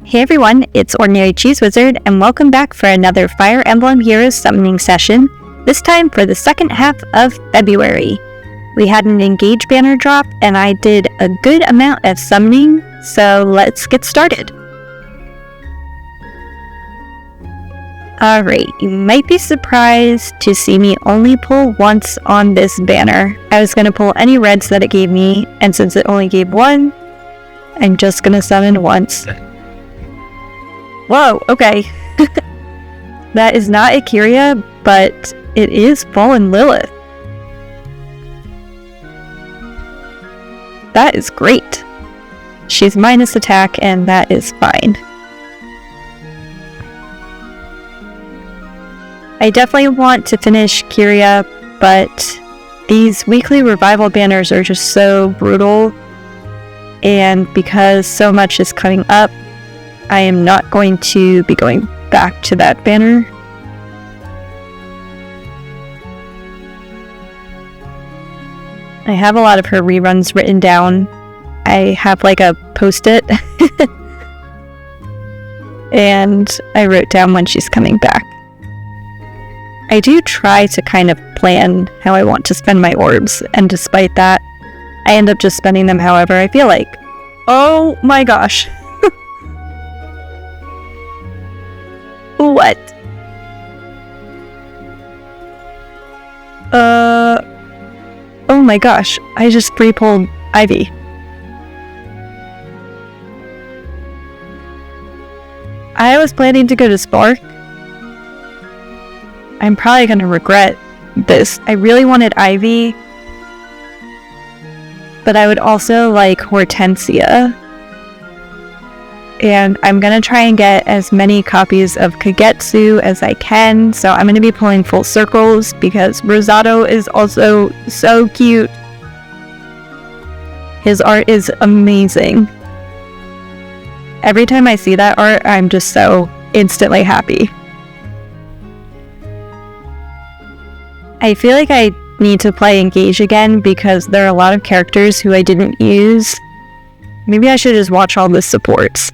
Hey everyone, it's Ordinary Cheese Wizard, and welcome back for another Fire Emblem Heroes Summoning session, this time for the second half of February. We had an Engage banner drop, and I did a good amount of summoning, so let's get started. Alright, you might be surprised to see me only pull once on this banner. I was going to pull any reds that it gave me, and since it only gave one, I'm just going to summon once. Whoa, okay. That is not a Kyria, but it is Fallen Lilith. That is great. She's minus attack, and that is fine. I definitely want to finish Kyria, but these weekly revival banners are just so brutal, and because so much is coming up, I am not going to be going back to that banner. I have a lot of her reruns written down. I have like a post-it and I wrote down when she's coming back. I do try to kind of plan how I want to spend my orbs, and despite that, I end up just spending them however I feel like. Oh my gosh. What? Oh my gosh, I just pre-pulled Ivy. I was planning to go to Spark. I'm probably gonna regret this. I really wanted Ivy, but I would also like Hortensia. And I'm going to try and get as many copies of KAGETSU as I can, so I'm going to be pulling full circles because Rosado is also so cute. His art is amazing. Every time I see that art, I'm just so instantly happy. I feel like I need to play Engage again because there are a lot of characters who I didn't use. Maybe I should just watch all the supports,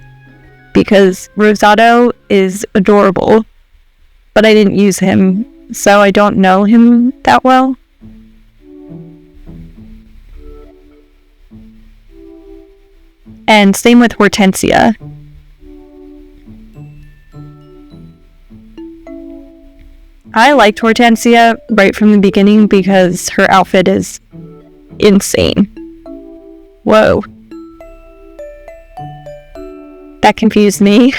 because Rosado is adorable, but I didn't use him, so I don't know him that well. And same with Hortensia. I liked Hortensia right from the beginning because her outfit is insane. Whoa. That confused me.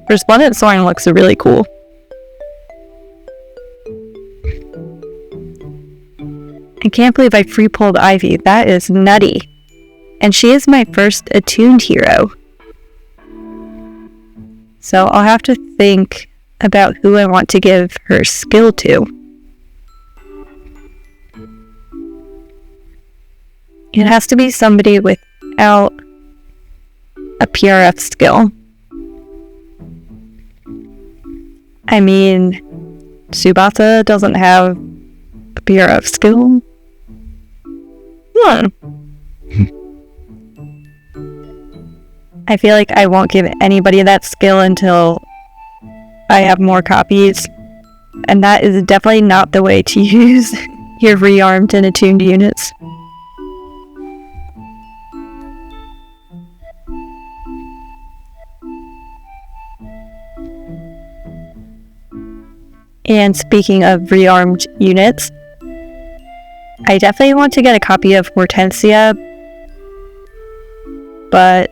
Resplendent Soaring looks really cool. I can't believe I free pulled Ivy. That is nutty. And she is my first attuned hero. So I'll have to think about who I want to give her skill to. It has to be somebody without a PRF skill. I mean, Tsubasa doesn't have a PRF skill. I feel like I won't give anybody that skill until I have more copies, and that is definitely not the way to use your rearmed and attuned units. And speaking of rearmed units, I definitely want to get a copy of Hortensia, but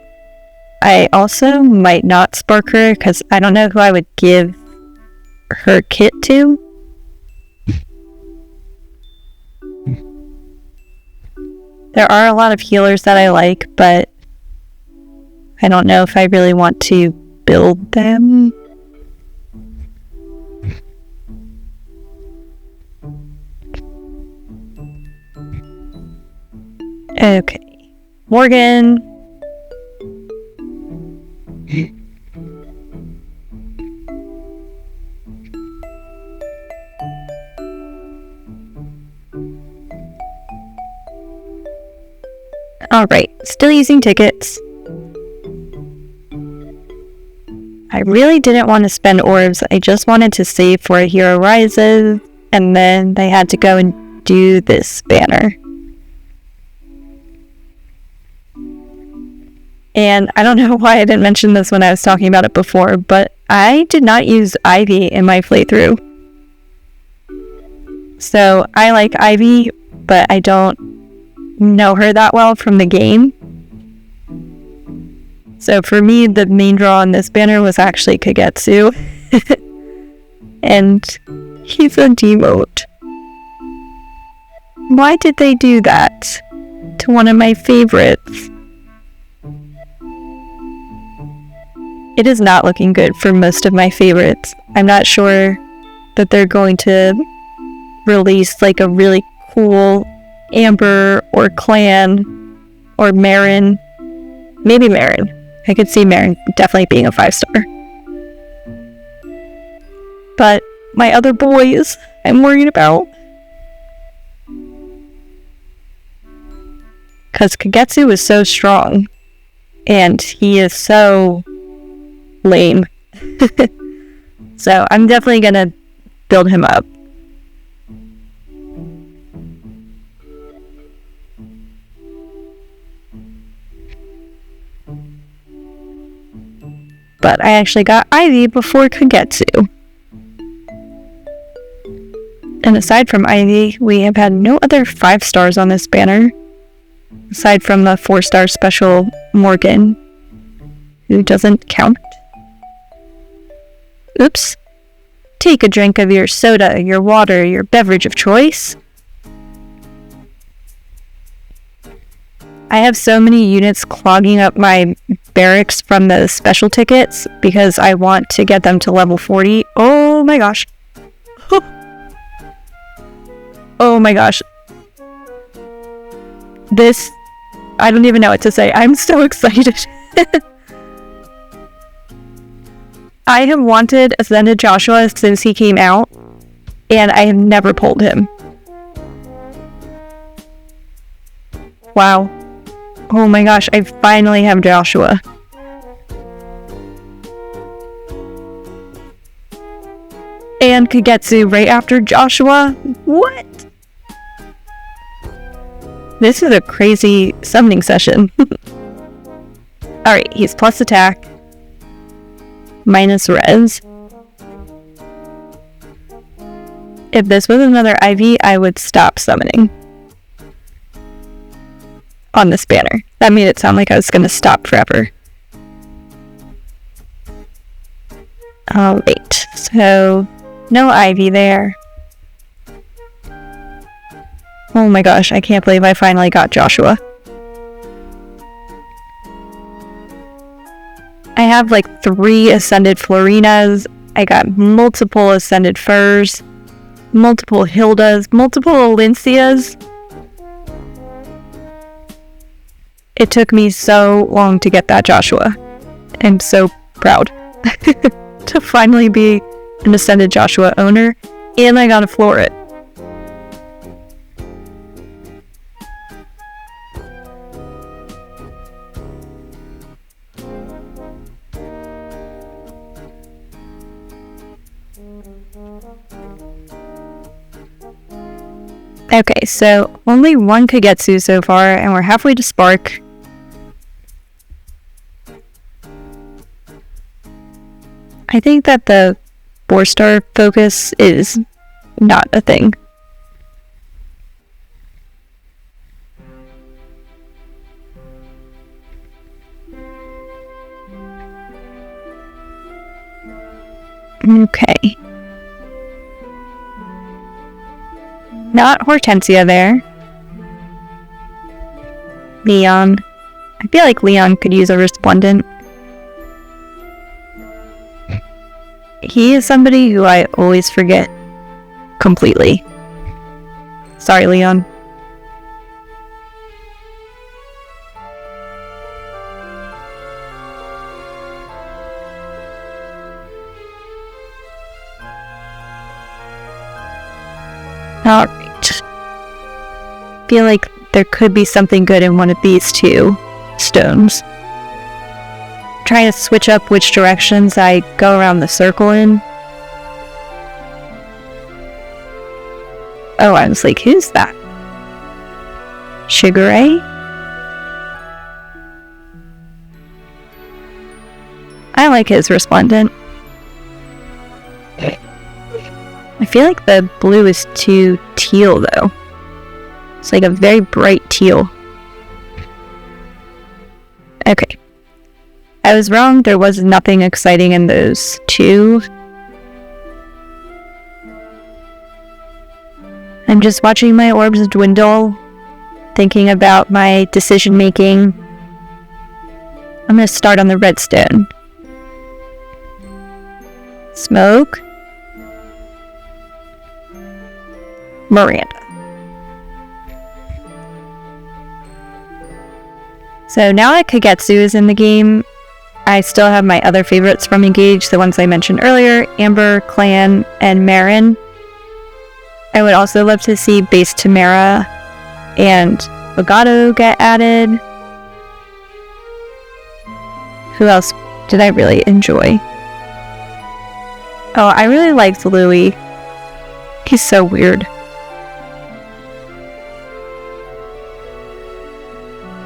I also might not spark her because I don't know who I would give her kit to. There are a lot of healers that I like, but I don't know if I really want to build them. Okay, Morgan. Alright, still using tickets. I really didn't want to spend orbs. I just wanted to save for a Hero Rises, and then they had to go and do this banner. And I don't know why I didn't mention this when I was talking about it before, but I did not use Ivy in my playthrough. So I like Ivy, but I don't know her that well from the game. So for me, the main draw on this banner was actually Kagetsu. And he's a demote. Why did they do that to one of my favorites? It is not looking good for most of my favorites. I'm not sure that they're going to release like a really cool Amber or Clan or Marin. Maybe Marin. I could see Marin definitely being a 5-star. But my other boys, I'm worried about. Because Kagetsu is so strong. And he is so lame. So I'm definitely going to build him up. But I actually got Ivy before Kagetsu. And aside from Ivy, we have had no other 5 stars on this banner. Aside from the 4-star special Morgan, who doesn't count. Oops. Take a drink of your soda, your water, your beverage of choice. I have so many units clogging up my barracks from the special tickets because I want to get them to level 40. Oh my gosh. Oh my gosh. This, I don't even know what to say. I'm so excited. I have wanted Ascended Joshua since he came out, and I have never pulled him. Wow. Oh my gosh, I finally have Joshua. And Kagetsu right after Joshua? What? This is a crazy summoning session. Alright, he's plus attack. Minus res. If this was another Ivy, I would stop summoning. On this banner. That made it sound like I was going to stop forever. Alright, so no Ivy there. Oh my gosh, I can't believe I finally got Joshua. I have like 3 Ascended Florinas. I got multiple Ascended Furs. Multiple Hildas. Multiple Olincias. It took me so long to get that Joshua. I'm so proud to finally be an Ascended Joshua owner, and I got a Floret. Okay, so only 1 Kagetsu so far, and we're halfway to Spark. I think that the 4-star focus is not a thing. Okay. Not Hortensia there. Leon. I feel like Leon could use a Resplendent. He is somebody who I always forget completely. Sorry, Leon. Alright. Feel like there could be something good in one of these 2 stones. trying to switch up which directions I go around the circle in. Oh, I was like, who's that? Shigure? I like his resplendent. I feel like the blue is too teal though. It's like a very bright teal. Okay. I was wrong, there was nothing exciting in those two. I'm just watching my orbs dwindle, thinking about my decision making. I'm going to start on the redstone. Smoke. Miranda. So now that Kagetsu is in the game, I still have my other favorites from Engage, the ones I mentioned earlier, Amber, Clan, and Marin. I would also love to see Base Tamara and Legato get added. Who else did I really enjoy? Oh, I really liked Louis. He's so weird.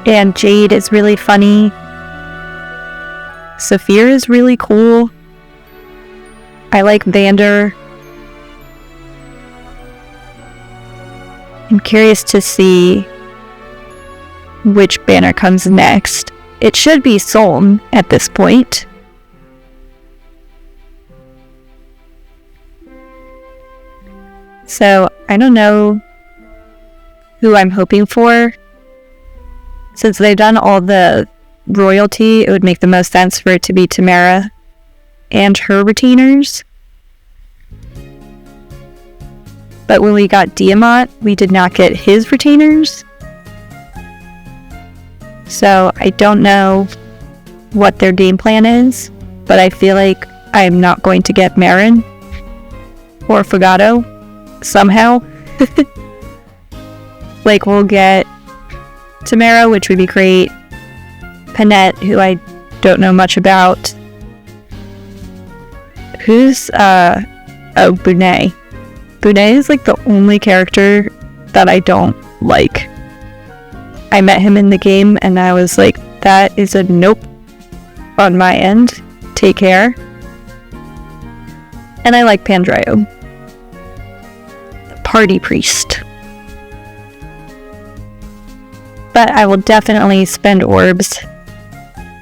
And Jade is really funny. Saphir is really cool. I like Vander. I'm curious to see which banner comes next. It should be Solm at this point. So, I don't know who I'm hoping for. Since they've done all the royalty, it would make the most sense for it to be Tamara and her retainers. But when we got Diamant, we did not get his retainers. So I don't know what their game plan is, but I feel like I'm not going to get Marin or Fugato somehow. Like, we'll get Tamara, which would be great. Panette, who I don't know much about. Who's, Bonet. Bonet is like the only character that I don't like. I met him in the game and I was like, that is a nope on my end. Take care. And I like Pandreo, the party priest. But I will definitely spend orbs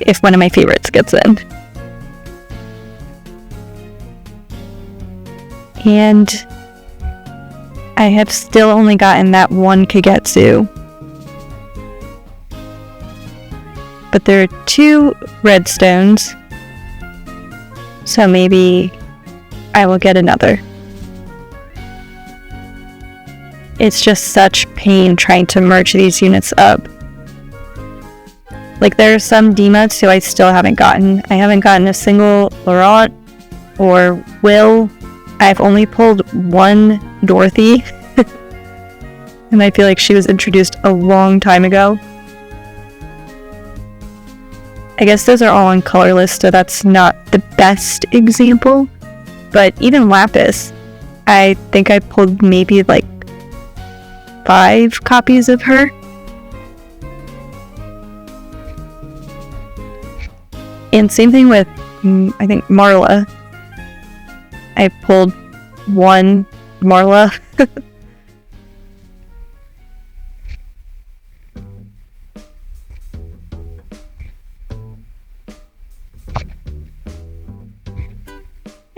if one of my favorites gets in. And I have still only gotten that one Kagetsu. But there are 2 redstones. So maybe I will get another. It's just such pain trying to merge these units up. Like, there are some D-mods who I still haven't gotten. I haven't gotten a single Laurent or Will. I've only pulled one Dorothy. And I feel like she was introduced a long time ago. I guess those are all on colorless, so that's not the best example. But even Lapis, I think I pulled maybe like 5 copies of her. And same thing with, I think, Marla. I pulled 1 Marla.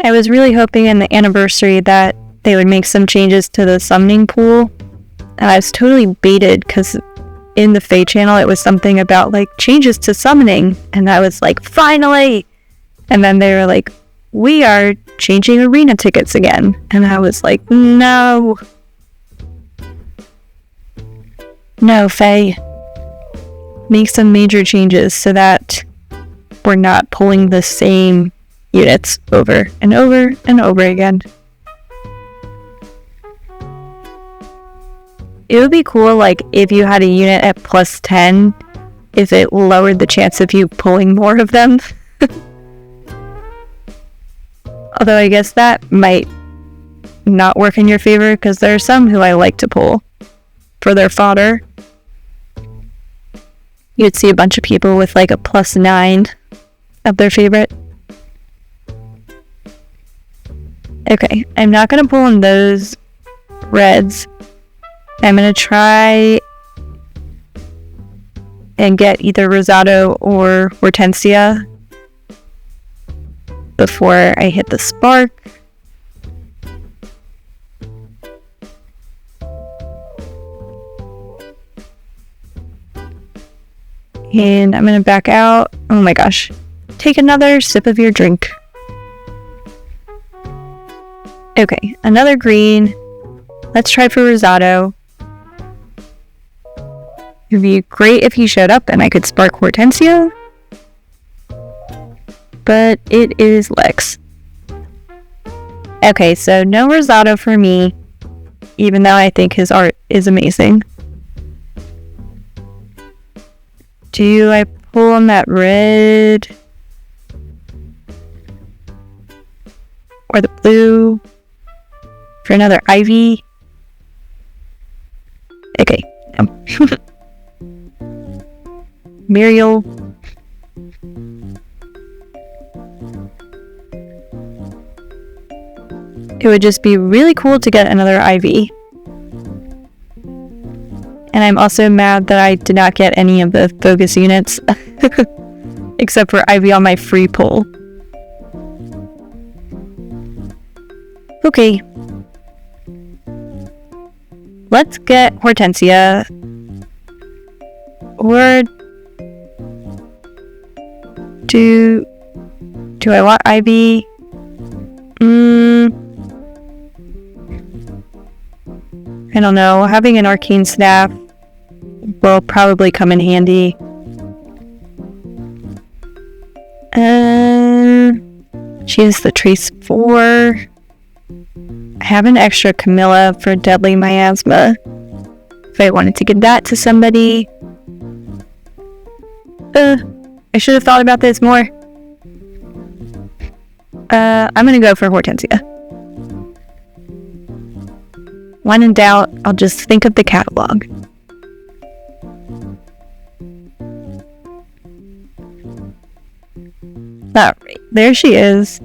I was really hoping in the anniversary that they would make some changes to the summoning pool. And I was totally baited because in the FEH channel it was something about like changes to summoning. And I was like, finally! And then they were like, we are changing arena tickets again. And I was like, no. No, Faye. Make some major changes so that we're not pulling the same units over and over and over again. It would be cool, like, if you had a unit at plus 10, if it lowered the chance of you pulling more of them. Although I guess that might not work in your favor, because there are some who I like to pull for their fodder. You'd see a bunch of people with like a +9 of their favorite. Okay, I'm not going to pull in those reds. I'm going to try and get either Rosado or Hortensia before I hit the spark. And I'm going to back out. Oh my gosh. Take another sip of your drink. Okay, another green. Let's try for Rosado. It would be great if he showed up and I could spark Hortensia. But it is Lex. Okay, so no Rosado for me, even though I think his art is amazing. Do I pull on that red? Or the blue? For another Ivy? Okay. Muriel. It would just be really cool to get another Ivy. And I'm also mad that I did not get any of the focus units. Except for Ivy on my free pull. Okay. Let's get Hortensia. Or do I want Ivy? I don't know. Having an arcane staff will probably come in handy. She has the trace 4. I have an extra Camilla for deadly miasma. If I wanted to give that to somebody. I should have thought about this more. I'm gonna go for Hortensia. When in doubt, I'll just think of the catalog. Alright, there she is.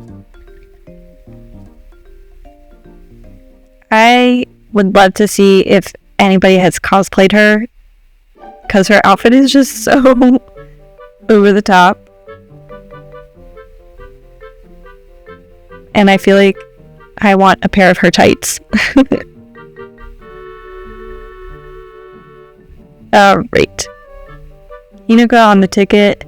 I would love to see if anybody has cosplayed her, because her outfit is just so over the top. And I feel like I want a pair of her tights. Alright. Hinoka on the ticket.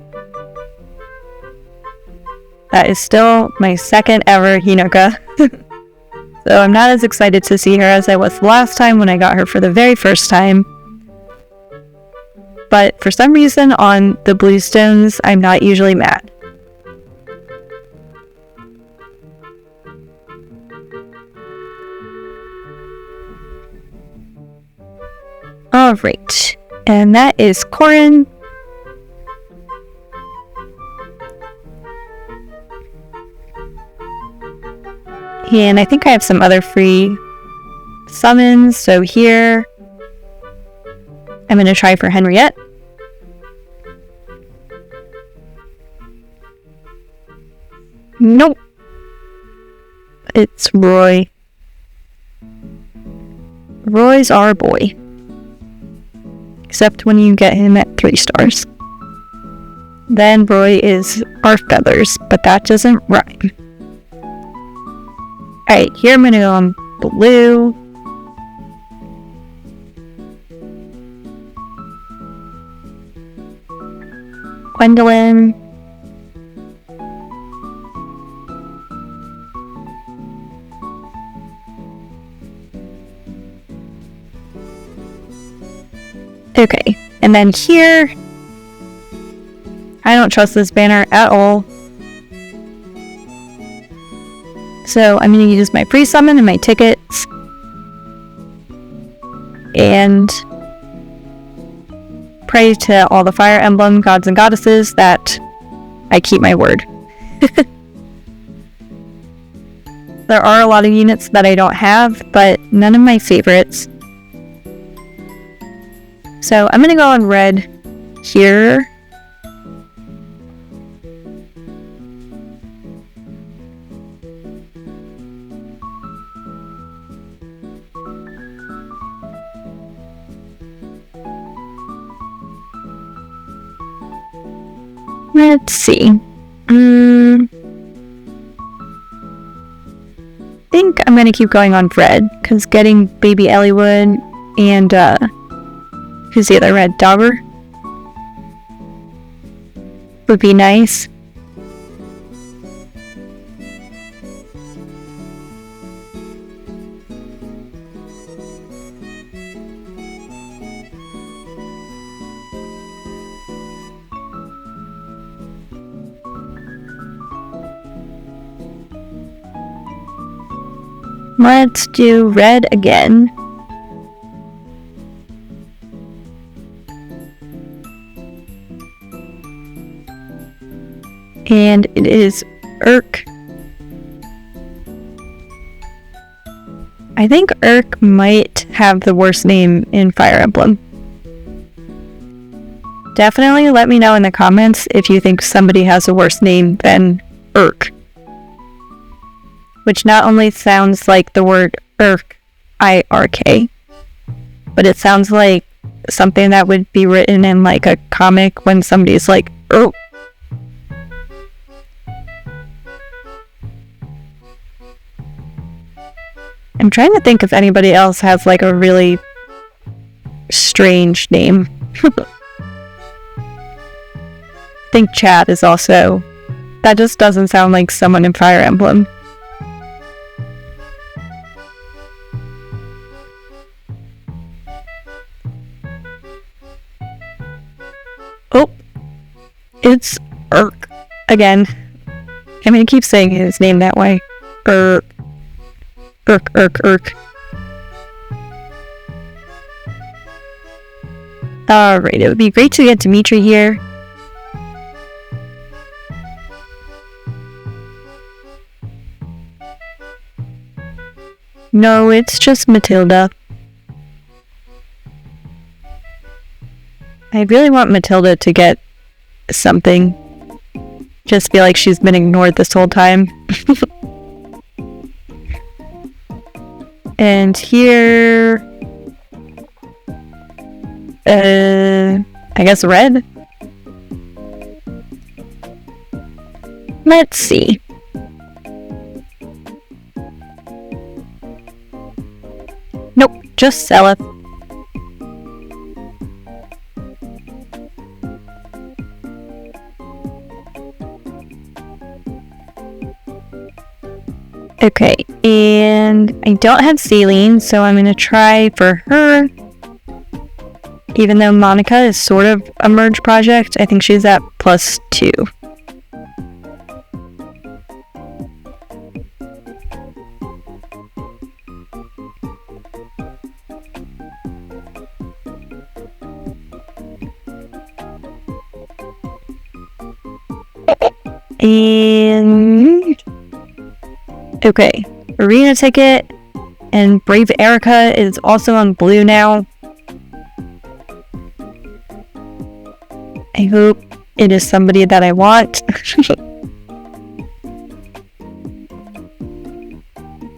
That is still my second ever Hinoka. So I'm not as excited to see her as I was last time when I got her for the very first time. But for some reason on the Bluestones, I'm not usually mad. Alright. And that is Corin. And I think I have some other free summons. So here, I'm going to try for Henriette. Nope. It's Roy. Roy's our boy. Except when you get him at 3 stars. Then Roy is our feathers, but that doesn't rhyme. Alright, here I'm gonna go on blue. Gwendolyn. Okay, and then here, I don't trust this banner at all. So I'm going to use my pre-summon and my tickets. And pray to all the Fire Emblem gods and goddesses that I keep my word. There are a lot of units that I don't have, but none of my favorites. So I'm gonna go on red here. Let's see. I think I'm gonna keep going on red, because getting baby Elliewood and who's the other red? Dauber would be nice. Let's do red again. And it is Urk. I think Urk might have the worst name in Fire Emblem. Definitely let me know in the comments if you think somebody has a worse name than Urk. Which not only sounds like the word Irk, I-R-K, but it sounds like something that would be written in like a comic when somebody's like, oh. I'm trying to think if anybody else has like a really strange name. I think Chad is also, that just doesn't sound like someone in Fire Emblem. Oh, it's Urk again. I'm gonna keep saying his name that way. Urk. Urk, Urk, Urk. Alright, it would be great to get Dimitri here. No, it's just Matilda. I really want Matilda to get something. Just feel like she's been ignored this whole time. And here... I guess red? Let's see. Nope, just Seleth. Okay, and I don't have Celine, so I'm gonna try for her. Even though Monica is sort of a merge project, I think she's at +2. And okay, arena ticket, and Brave Erica is also on blue now. I hope it is somebody that I want.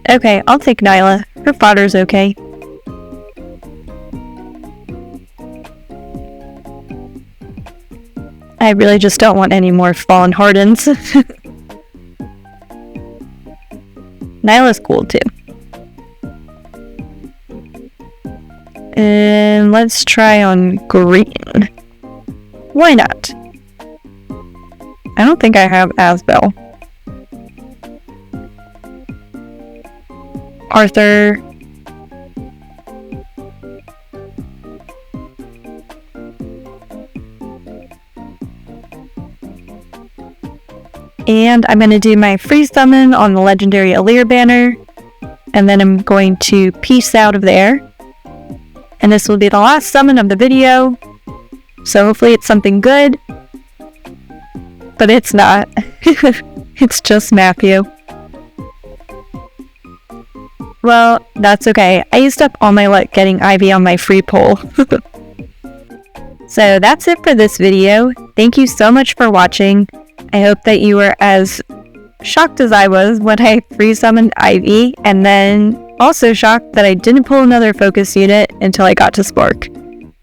Okay, I'll take Nyla. Her fodder's okay. I really just don't want any more Fallen Hardens. Nyla's cool too. And let's try on green. Why not? I don't think I have Asbel. Arthur. And I'm going to do my free summon on the legendary Alir banner. And then I'm going to peace out of there. And this will be the last summon of the video. So hopefully it's something good. But it's not. It's just Matthew. Well, that's okay. I used up all my luck getting Ivy on my free pull. So that's it for this video. Thank you so much for watching. I hope that you were as shocked as I was when I free summoned Ivy, and then also shocked that I didn't pull another focus unit until I got to Spark.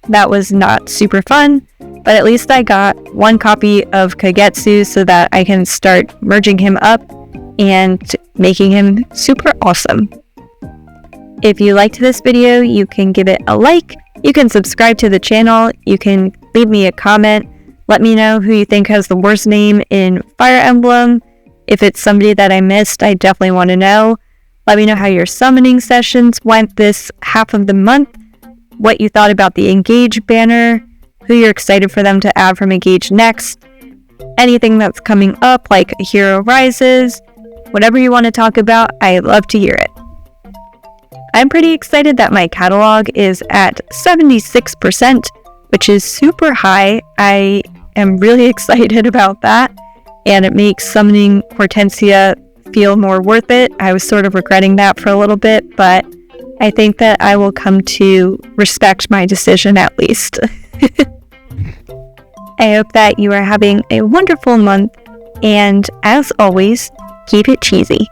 That was not super fun, but at least I got one copy of KAGETSU so that I can start merging him up and making him super awesome. If you liked this video, you can give it a like, you can subscribe to the channel, you can leave me a comment, let me know who you think has the worst name in Fire Emblem. If it's somebody that I missed, I definitely want to know. Let me know how your summoning sessions went this half of the month, what you thought about the Engage banner, who you're excited for them to add from Engage next, anything that's coming up like Hero Rises, whatever you want to talk about, I'd love to hear it. I'm pretty excited that my catalog is at 76%, which is super high. I am really excited about that, and it makes summoning Hortensia feel more worth it. I was sort of regretting that for a little bit, but I think that I will come to respect my decision at least. I hope that you are having a wonderful month, and as always, keep it cheesy.